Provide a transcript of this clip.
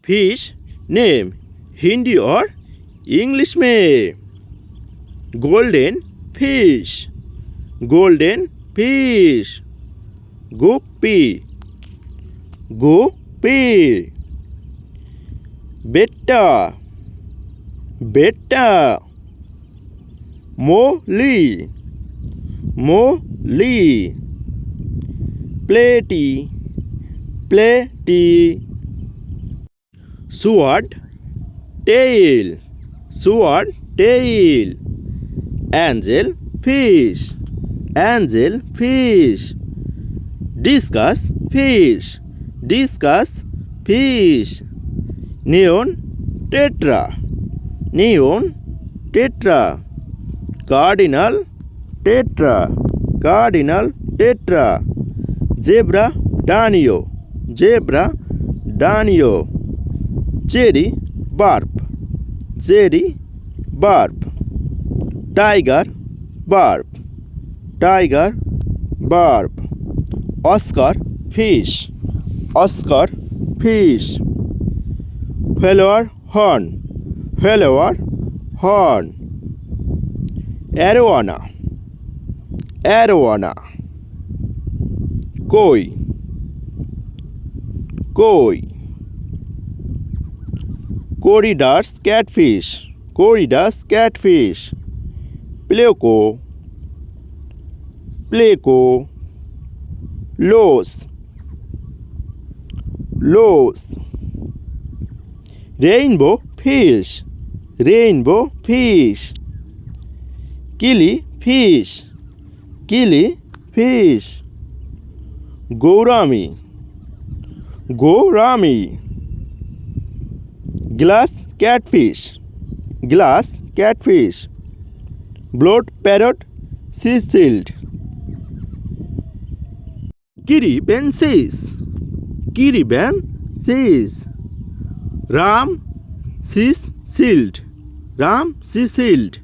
Fish name Hindi और English में। Golden fish, golden fish. Guppy, guppy. Betta, betta. मोली, मोली। प्लेटी, प्लेटी। sword tail, sword tail। angel fish, angel fish। discus fish, discus fish। neon tetra, neon tetra। cardinal tetra, cardinal tetra। zebra danio, zebra danio। cherry barb, cherry barb। tiger barb, tiger barb। oscar fish, oscar fish। flower horn, flower horn। arowana, arowana। koi, koi। corridors catfish, corridors catfish। pleco, pleco। loss, loss। rainbow fish, rainbow fish। killi fish, killi fish। gourami, gourami। glass catfish, glass catfish। blood parrot sea shield। kiribensis, kiribensis। ram sea shield, ram sea shield।